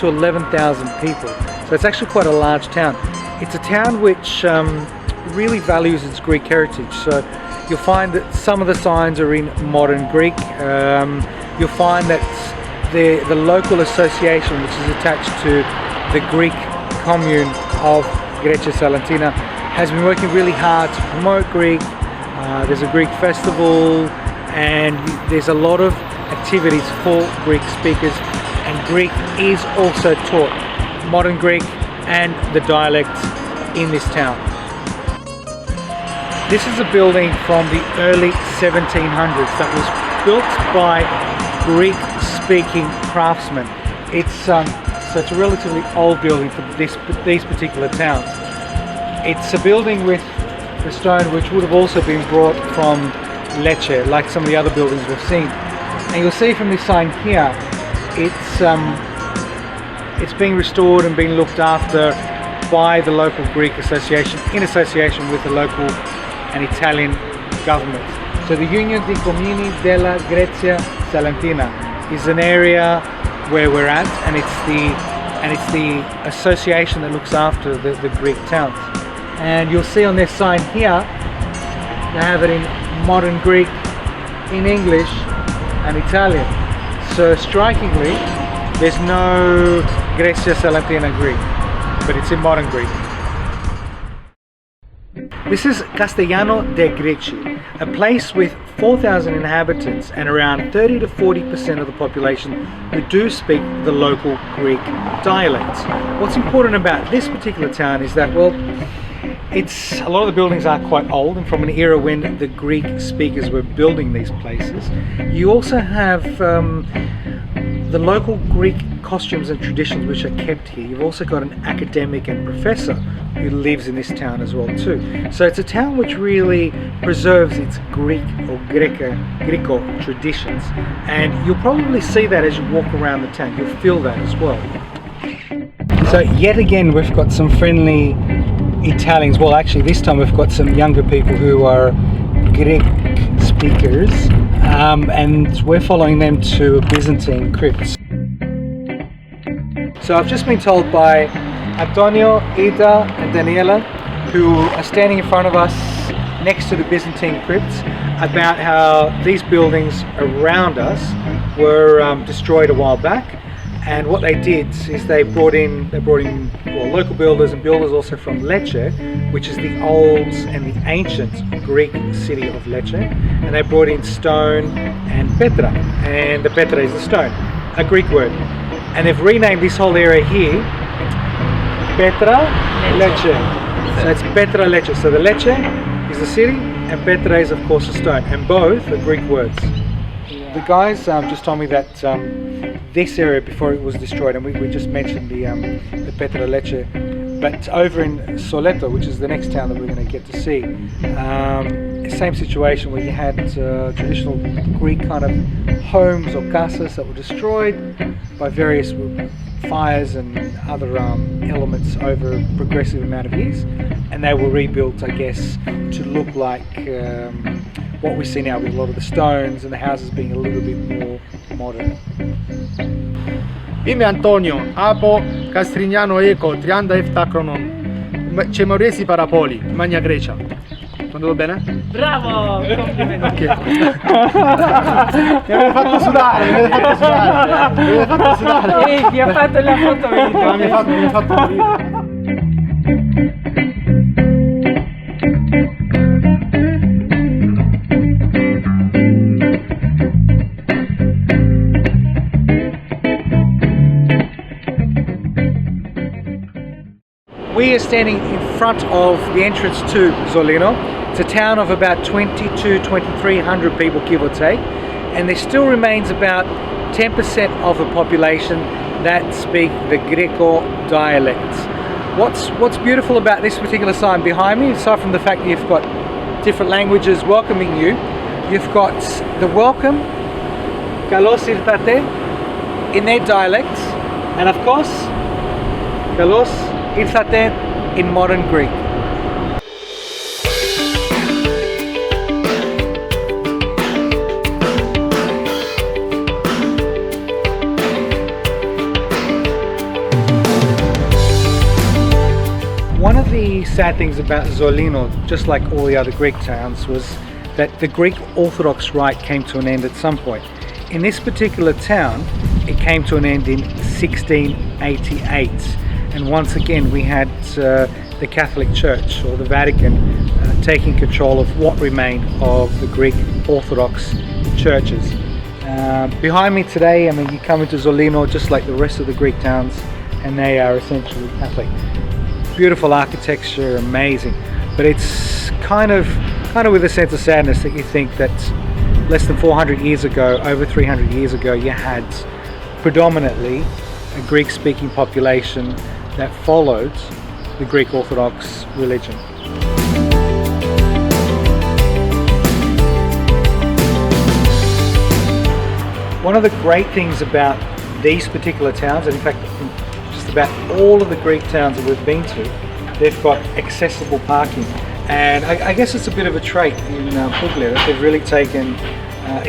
to 11,000 people. So it's actually quite a large town. It's a town which really values its Greek heritage. So you'll find that some of the signs are in modern Greek. You'll find that the local association, which is attached to the Greek commune of Greci Salentina, has been working really hard to promote Greek. There's a Greek festival, and there's a lot of activities for Greek speakers, and Greek is also taught, modern Greek and the dialects in this town. This is a building from the early 1700s that was built by Greek-speaking craftsmen. So it's a relatively old building for these particular towns. It's a building with the stone which would have also been brought from Lecce, like some of the other buildings we've seen. And you'll see from this sign here, it's being restored and being looked after by the local Greek association in association with the local and Italian government. So the Union di Comuni della Graecia Salentina is an area where we're at, and it's the association that looks after the Greek towns. And you'll see on this sign here, they have it in modern Greek, in English and Italian. So strikingly, there's no Graecia Salentina Greek, but it's in modern Greek. This is Castrignano de Greci, a place with 4,000 inhabitants and around 30 to 40% of the population who do speak the local Greek dialects. What's important about this particular town is that, well, a lot of the buildings are quite old and from an era when the Greek speakers were building these places. You also have the local Greek costumes and traditions which are kept here. You've also got an academic and professor who lives in this town as well too. So it's a town which really preserves its Greek or Greko traditions, and you'll probably see that as you walk around the town. You'll feel that as well. So yet again we've got some friendly Italians. Well, actually this time we've got some younger people who are Greek speakers, and we're following them to a Byzantine crypt. So I've just been told by Antonio, Ida and Daniela, who are standing in front of us next to the Byzantine crypts, about how these buildings around us were destroyed a while back. And what they did is they brought in local builders and builders also from Lecce, which is the old and the ancient Greek city of Lecce, and they brought in stone and petra, and the petra is the stone, a Greek word, and they've renamed this whole area here Petra Lecce. So it's Petra Lecce. So the Lecce is the city and Petra is of course a stone, and both are Greek words. The guys just told me that this area before it was destroyed, and we just mentioned the Petra Lecce, but over in Zollino, which is the next town that we're going to get to see, same situation where you had traditional Greek kind of homes or casas that were destroyed by various fires and other elements over a progressive amount of years, and they were rebuilt, I guess, to look like what we see now, with a lot of the stones and the houses being a little bit more modern. Είμαι Antonio, από Castrignano Eco, 37 χρονών. Και μου αρέσει πάρα πολύ, Magna Graecia. Το andavo bene? Bravo! Complimenti! Ok. Mi avete fatto sudare, mi avete fatto sudare! Mi avete fatto sudare! Ti ha fatto la foto, No, mi ha fatto morire. We are standing in front of the entrance to Zollino. It's a town of about 2,300 people, give or take, and there still remains about 10% of the population that speak the Greko dialects. What's beautiful about this particular sign behind me, aside from the fact that you've got different languages welcoming you, you've got the welcome, kalos ήρθατε, in their dialects, and of course, kalos ήρθατε in modern Greek. the sad things about Zollino, just like all the other Greek towns, was that the Greek Orthodox Rite came to an end at some point. In this particular town, it came to an end in 1688, and once again we had the Catholic Church, or the Vatican, taking control of what remained of the Greek Orthodox churches. Behind me today, I mean, you come into Zollino just like the rest of the Greek towns, and they are essentially Catholic. Beautiful architecture, amazing, but it's kind of with a sense of sadness that you think that less than 400 years ago, over 300 years ago, you had predominantly a Greek-speaking population that followed the Greek Orthodox religion. One of the great things about these particular towns, and in fact just about all of the Greek towns that we've been to, they've got accessible parking. And I guess it's a bit of a trait in Apulia that they've really taken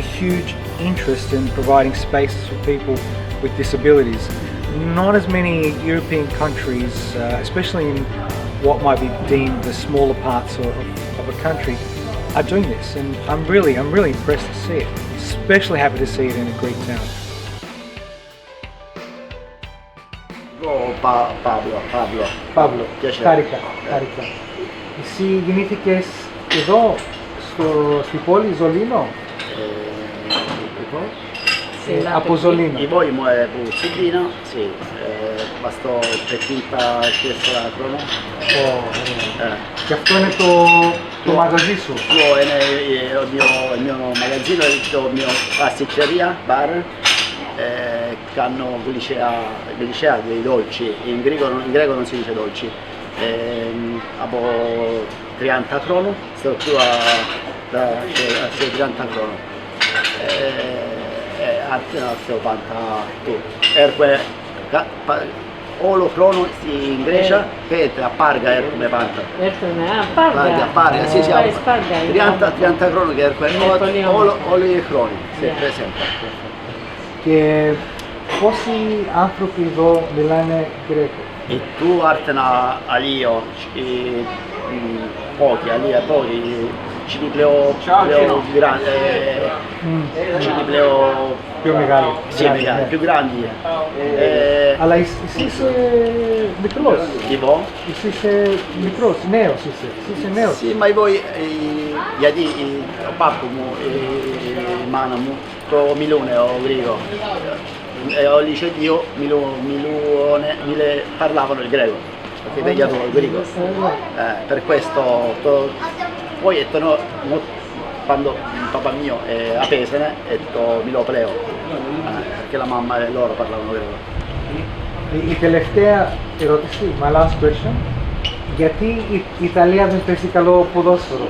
a huge interest in providing spaces for people with disabilities. Not as many European countries, especially in what might be deemed the smaller parts of a country, are doing this, and I'm really impressed to see it. Especially happy to see it in a Greek town. Pablo, χάρηκα. Εσύ γεννήθηκες εδώ, στη πόλη Zollino? Από Zollino. Η πόλη μου που Zollino, sì, ma sto per quinta terza crono. Και αυτό είναι το μαγαζί σου. Io il mio magazzino, il mio pasticceria, bar, che hanno glicea dei dolci, in greco non si dice dolci. Από 30 χρόνων, στο οποίο σε 30 χρόνων. Altena στο πάντα του. Έρχομαι όλο χρόνο στην Grecia και τα πάργα έρχομαι πάντα. Πάργα, sì, siamo 30 χρόνων και έρχομαι όλοι οι χρόνοι, sempre. Και πόσοι άνθρωποι εδώ μιλάνε Greko? E tu Artena Alio, pochi, ci pleo grandi, ci pleo Più μεγάλοι. sì, più grandi. Αλλά εσύ είσαι μικρός. Λοιπόν, Εσύ είσαι μικρός, νέος είσαι. Εσύ είσαι νέος. sì, ma voi, γιατί ο πάπου μου, η μάνα μου, το μιλούνε ο Griko. Ho liceo io parlavano il greco, perché tagliato il greco. Per questo poi quando il papà mio è a Pesene mi lo pleo, perché la mamma e loro parlavano greco. Η τελευταία ερώτηση, my last question, γιατί η Ιταλία δεν παίζει καλό ποδόσφαιρο?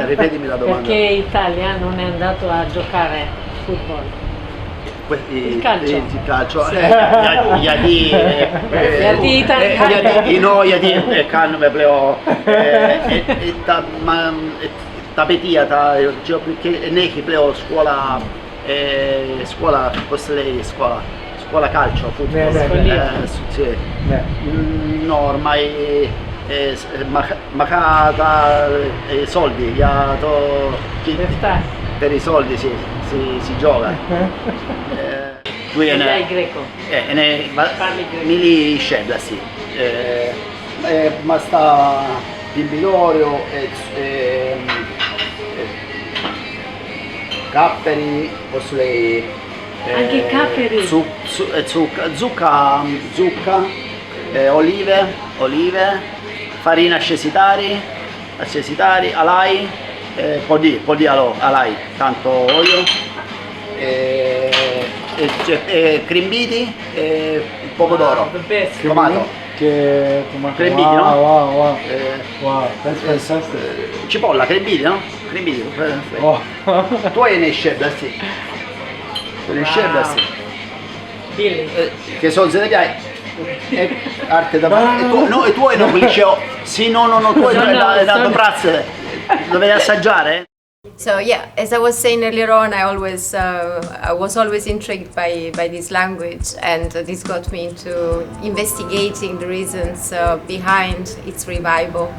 Ripetimi la domanda. Perché Italia non è andato a giocare football. Il calcio. Sì. Yadi can me pleo ta petia ta perché neki pleo scuola posso lei scuola calcio football. Sì. No, ormai mancata soldi, per i soldi si gioca. Tu Dai Greko. Parli greco. Mili scebla, sì. Ma sta Pimbitorio capperi, posso lei. Anche i capperi. Zucca, olive, farina accesitari, alai, po' di alai, tanto olio, crimbiti e pomodoro, tomato. Crimbiti, no? Wow, that's fantastic. Cipolla, crimbiti, no? Crimbiti. Oh. Tu hai nei scebla, sì. Nei scebla, sì. Che sono se ne piace. Arte da no, e tu hai un liceo. Sì, no, tu hai da prazze. Dovete assaggiare? So yeah, as I was saying earlier on, I was always intrigued by this language, and this got me into investigating the reasons behind its revival.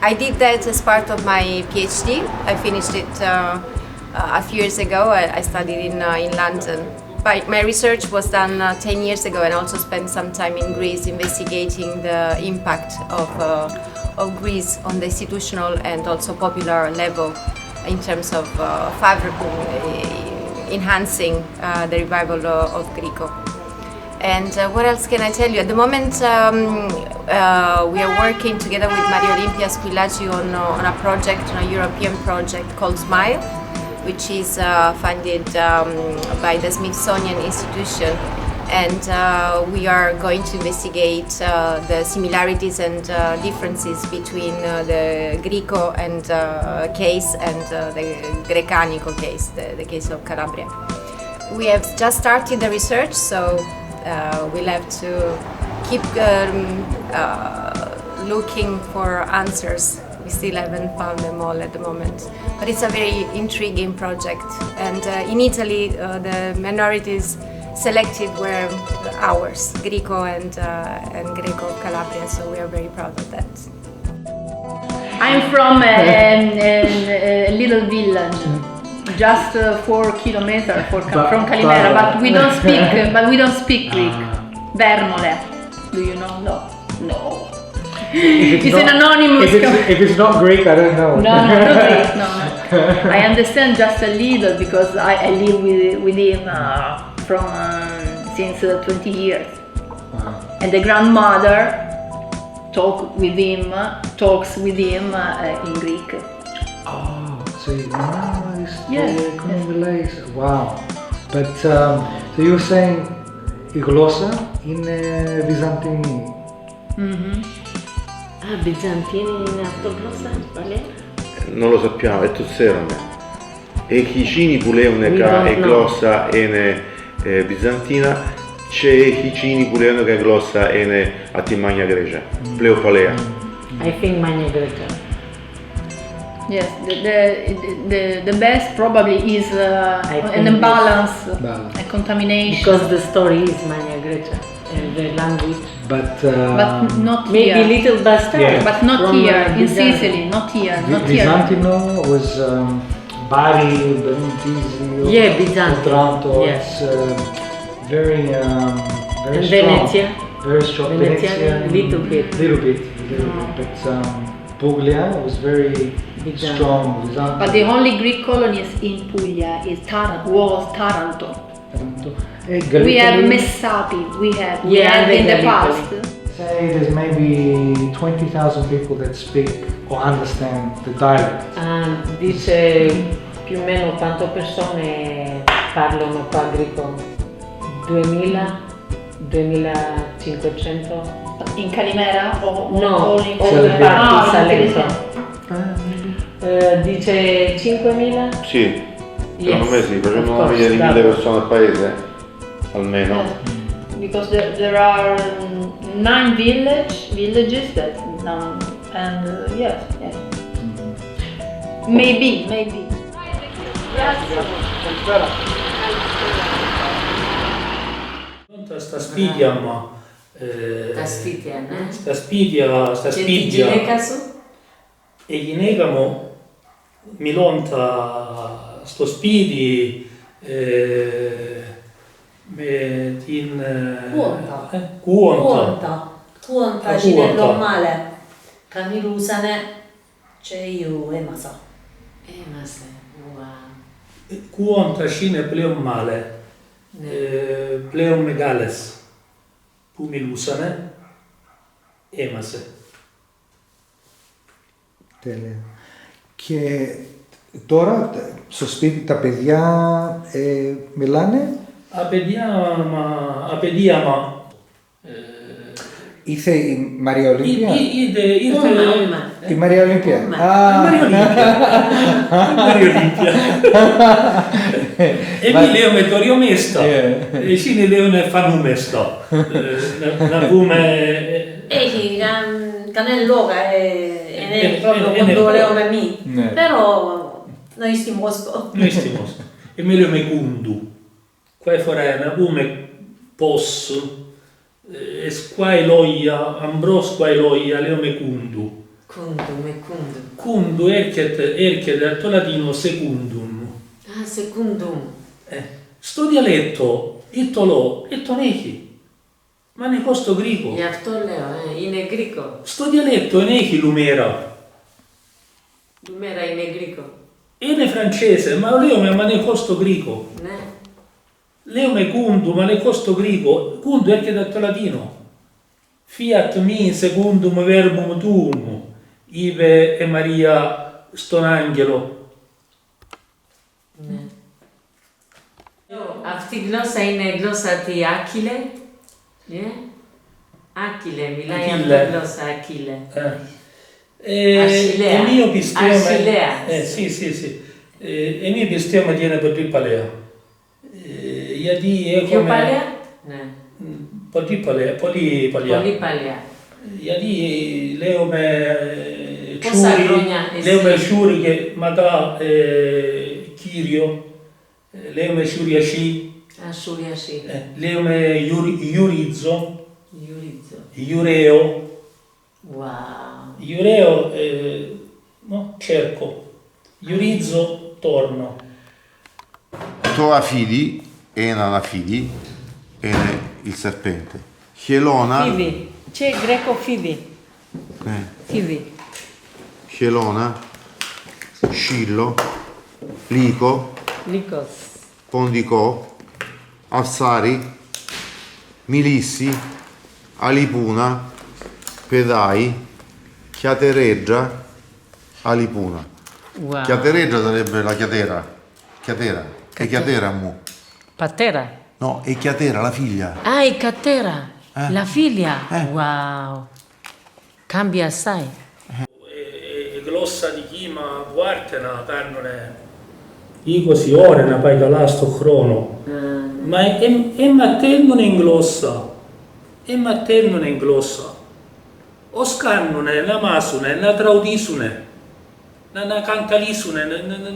I did that as part of my PhD. I finished it a few years ago. I studied in London. My research was done 10 years ago, and also spent some time in Greece investigating the impact of Greece on the institutional and also popular level in terms of enhancing the revival of Griko. And what else can I tell you? At the moment, we are working together with Maria Olimpia Squillaci on a project, on a European project called SMILE, which is funded by the Smithsonian Institution. And we are going to investigate the similarities and differences between the Griko and case and the Grecanico case, the case of Calabria. We have just started the research, so we'll have to keep looking for answers. We still haven't found them all at the moment, but it's a very intriguing project. And in Italy, the minorities selected were ours, Griko and Greko of Calabria, so we are very proud of that. I'm from a little village, just 4 kilometers from Calimera, but we don't speak Greek. Vernole, do you know? No. It's an anonymous. If it's not Greek, I don't know. No, not Greek. No. I understand just a little because I live with him since 20 years. And the grandmother talks with him in Greek. Oh, so nice. Yes. Wow. But so you were saying η γλώσσα είναι Βυζαντινή. Bizantini είναι αυτό γλώσσα, πάλι. Non lo sappiamo, è Tosserone. E Chicini pure è glossa bizantina, c'è Chicini pure che glossa a Magna Graecia, Pleopalea. I think Magna Graecia. Yes, the best probably is an imbalance, a contamination. Because the story is Magna Graecia and the language. But not maybe here. little bastard. Yeah. But not here, in Sicily, not here. Byzantino was Bari, Brindisi, Yeah, Byzantine. Otranto. Yes. It's very And strong. Venezia. Very strong. Venezia, little bit. But Puglia was very strong. Byzantine. But the only Greek colonies in Puglia was Taranto. We have Messapi, we had in the past. Say there's maybe 20,000 people that speak or understand the dialect. Dice più o meno quante persone parlano qua greco? 2000? 2500? In Calimera No, in Salento. Dice 5000? Sì, secondo Yes, me sì, facendo of una course, media di 1000 double. persone al paese, almeno. Because there are 9 villages that yes. Maybe. Sta spidia, sta spidia. E gli negamo milonta sto spidi Kuonta cine normale. Kamilusane ceju emasa. Kuonta cine pleon male. Pleon megales. Pumilusane έμασε. Τέλεια. Και τώρα στο σπίτι τα παιδιά μιλάνε. Απαιδίαμα. Ήρθε η Μαρία Ολύμπια. Ήρθε Η Μαρία Ολύμπια. η Μαρία Ολύμπια. Εμείς λέμε το ριομέστα. Εσύ λέμε φανούμεστα. Να πούμε... Έχει κανένα λόγο, είναι proprio quando volevamo me. Però Noi stiamo sto. Noi stiamo. E meglio me kundu. Qua fuori una come posso. E squai loia, ambros squai loia, leo me kundu. Kundu. Kundu erket dal latino secundum. Ah, secundum. Sto dialetto, itolo, nechi. Ma ne costo Griko. E αυτόλεο, είναι Griko. Sto dialetto nechi lumera. Lumera είναι Griko. Είναι francese, ma leo me ne costo Griko. Ναι. Leo me kundu, ma ne costo Griko. Kundu erket dal latino. Fiat mi secundum verbum tuum. Ive e Maria στον άγγελο. Ναι. Αυτή η γλώσσα είναι γλώσσα τη Άκυλε. Άκυλε, μιλάει αυτή η γλώσσα Άκυλε. Ασυλέα. Sì. E mio πιστεύω tiene per più palea. Γιατί Πιο παλιά? Ναι. Πολύ παλιά. Πολύ παλιά. Γιατί λέω με Πόσα χρόνια εσύ? Λέω με σιούρι και μετά κύριο. Λέω με σιουριασί. Ασουριασί. Λέω με γιουρίζο. Γιουρίζο. Γιουρέο. Wow. Giureo, no, cerco. Giurizzo, torno. Tora fidi, Enana fidi, είναι il serpente. Χελώνα. Φίδι. C'è greco fidi. Ναι. Fidi. Χελώνα, Scillo, Lico, Λύκος. Pondicò, Avsari, Milissi, Alipuna, Pedai, Chiatereggia, Alipuna. Wow. Chiatereggia sarebbe la chiatera. Chiatera. È chiatera mu. Πατέρα. No, è chiatera, la figlia. Ah, η κατέρα. La figlia. Wow. Cambia assai. Γλώσσα δική μα βουάρτενα κάνουνε 20 ώρες να πάει καλά στο χρόνο. Μα μαθαίνουν η γλώσσα. Μαθαίνουν η γλώσσα. Ως κάνουνε να μάσουνε, να τραουδήσουνε, να κανταλήσουνε,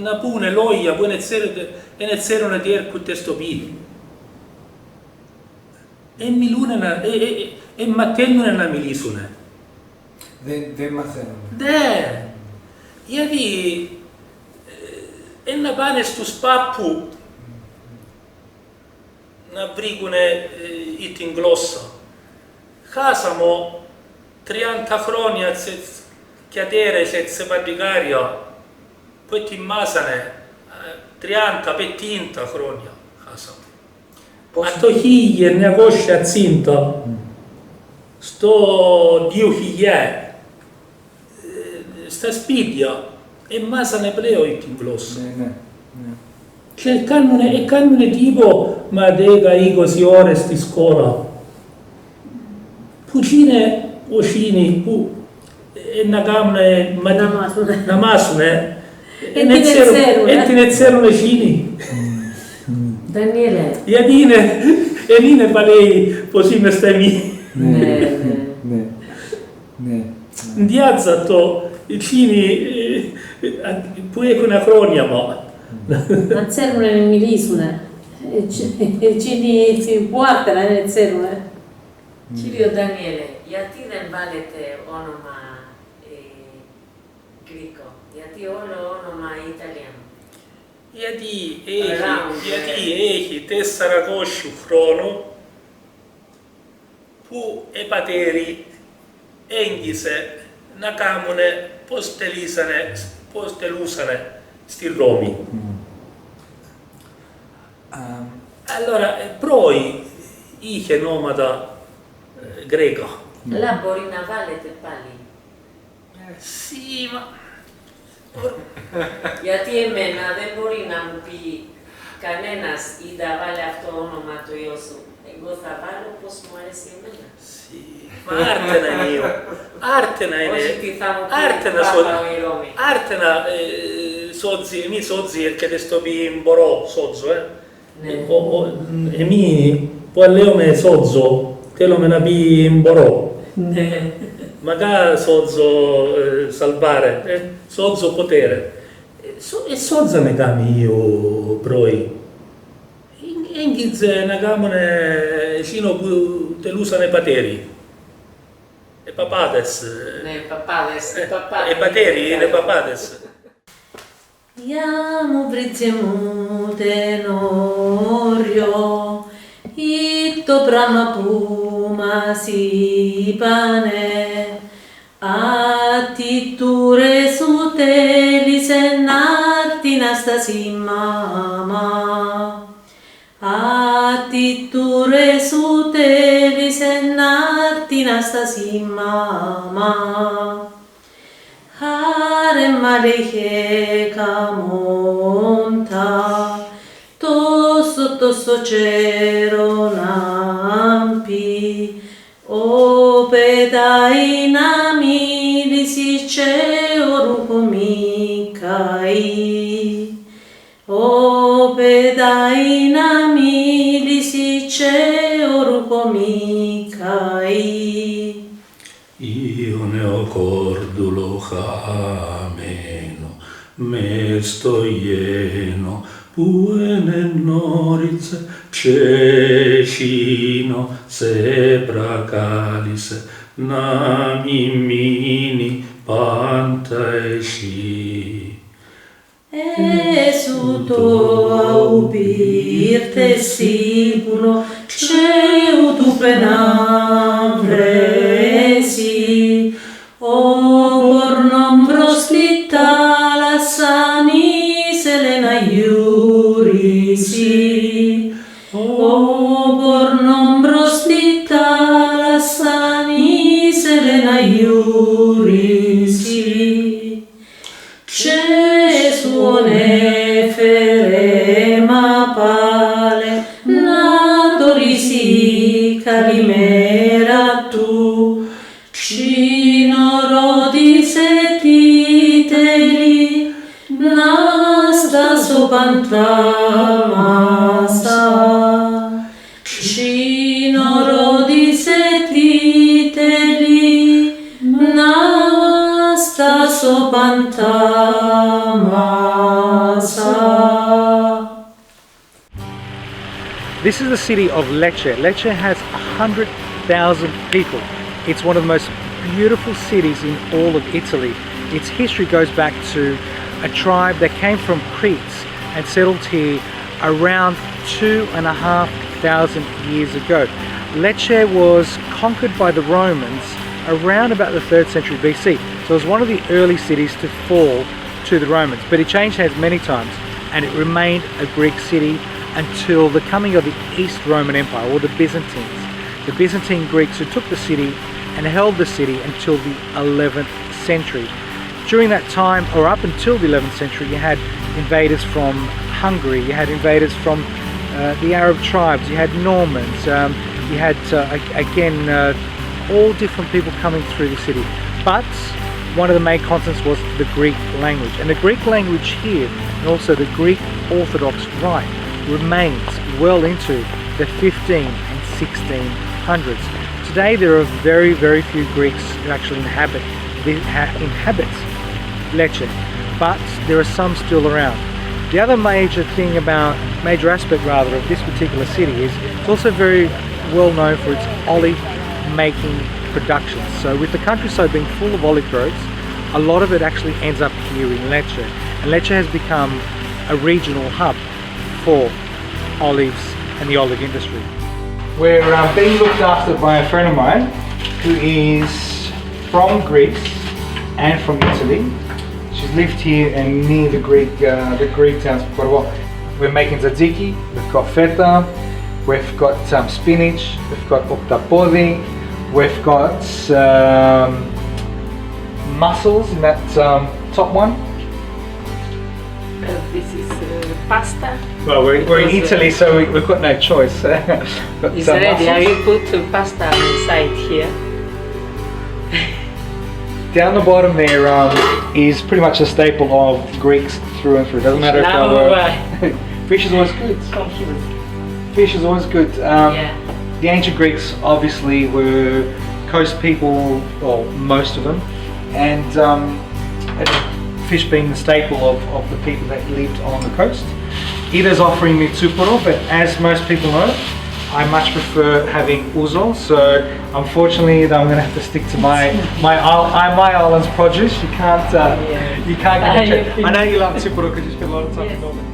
να πούνε λόγια που δεν ξέρουν τι έρχονται στο πίτι. Μαθαίνουν να μιλήσουνε. Δεν μαθαίνουν. Ναι, γιατί να πάνε στους πάπου να βρήκουνε την γλώσσα. Χάσαμε 30 χρόνια chiatere senza padicaria, poi ti masane 30-50 χρόνια χάσαμε. Από το 1960 στο 2000 στα σπίτια μάσανε πλέον την γλώσσα. Και κάνουνε tipo ma 10-20 ώρες στη σκόλα. Που είναι οσίνοι που να κάνουν να μάσουνε, δεν ξέρουν εκείνοι. Daniele. Γιατί είναι παλαιοί πως είμαστε εμείς. Ναι. Διάτζατο εκείνοι που έχουν χρόνια μα. Non servono nel milisune, ci si guardano nel servono. Κύριο Daniele, γιατί δεν βάλετε όνομα Griko, γιατί όλο όνομα Ιταλιανό. Γιατί έχει 400 χρόνων που οι πατέροι έγγισε να κάνουν πώς τελούσανε στη Ρώμη. Allora, poi είχε νόματα Greko. Αλλά μπορεί να βάλετε πάλι. Sì, ma... Γιατί εμένα δεν μπορεί να μου πει κανένας Ida βάλε αυτό το όνομα του ιού σου. Εγώ θα βάλω πώς μου αρέσει εμένα. Sì, ma Artena è mio. Artena è... Όχι τι θα μου πει Πάπα ο η Ρώμη. Artena, sozzi, mi sozzi perché te sto in borò, sozzo, E mi, poi leo me sozzo, te lo me la pi in borò. Ma da sozzo salvare, sozzo potere. Sozza me kami io proi. Engizze na gamone sino telusane pateri. E papades. Ne papades, E pateri, ne papades. Iamo briziemu tenorio, itto brama puma si pane, attitture su telis en artinastasi mama. Attitture su telis en artinastasi mama. Harem maleche camonta, tosso cero nampi, o pedaina milisi ceo micai, o pedaina milisi ceo micai. Io ne ho cordulo ameno, mesto ieno, puene norice, cescino, sepra calice, nami mini, panta esci. Esuto aubirte sibulo, ceutu penambresi, o por nombros litala sani selena iurisi, o por nombros litala sani selena iurisi. Cesuone ferema pale, natorisi calimera tu, cino rodis et iteli, nasta sopantramasa. Cino rodis et iteli, nasta sopantramasa. This is the city of Lecce. Lecce has 100,000 people. It's one of the most beautiful cities in all of Italy. Its history goes back to a tribe that came from Crete and settled here around 2,500 years ago. Lecce was conquered by the Romans around about the 3rd century BC. So it was one of the early cities to fall to the Romans, but it changed hands many times and it remained a Greek city until the coming of the East Roman Empire, or the Byzantines. The Byzantine Greeks who took the city and held the city until the 11th century. During that time, or up until the 11th century, you had invaders from Hungary, you had invaders from the Arab tribes, you had Normans, you had all different people coming through the city. But one of the main constants was the Greek language. And the Greek language here, and also the Greek Orthodox Rite, remains well into the 15 and 1600s. Today there are very, very few Greeks who actually inhabit Lecce, but there are some still around. The other major aspect of this particular city is it's also very well known for its olive making productions. So with the countryside being full of olive groves, a lot of it actually ends up here in Lecce. And Lecce has become a regional hub for olives and the olive industry. We're being looked after by a friend of mine who is from Greece and from Italy. She's lived here and near the Greek towns for quite a while. We're making tzatziki, we've got feta, we've got spinach, we've got octapodi, we've got mussels in that top one. This is pasta. Well, we're in Italy, so we've got no choice. It's ready. I will put pasta inside here. Down the bottom there is pretty much a staple of Greeks through and through. Doesn't matter if they were... Fish is always good. Fish is always good. The ancient Greeks obviously were coast people, well, most of them, and fish being the staple of the people that lived on the coast. Ida's offering me tupuro, but as most people know, I much prefer having ouzo, so unfortunately I'm going to have to stick to my island's produce. You can't get it. I know you love tupuro because you spend a lot of time in Melbourne.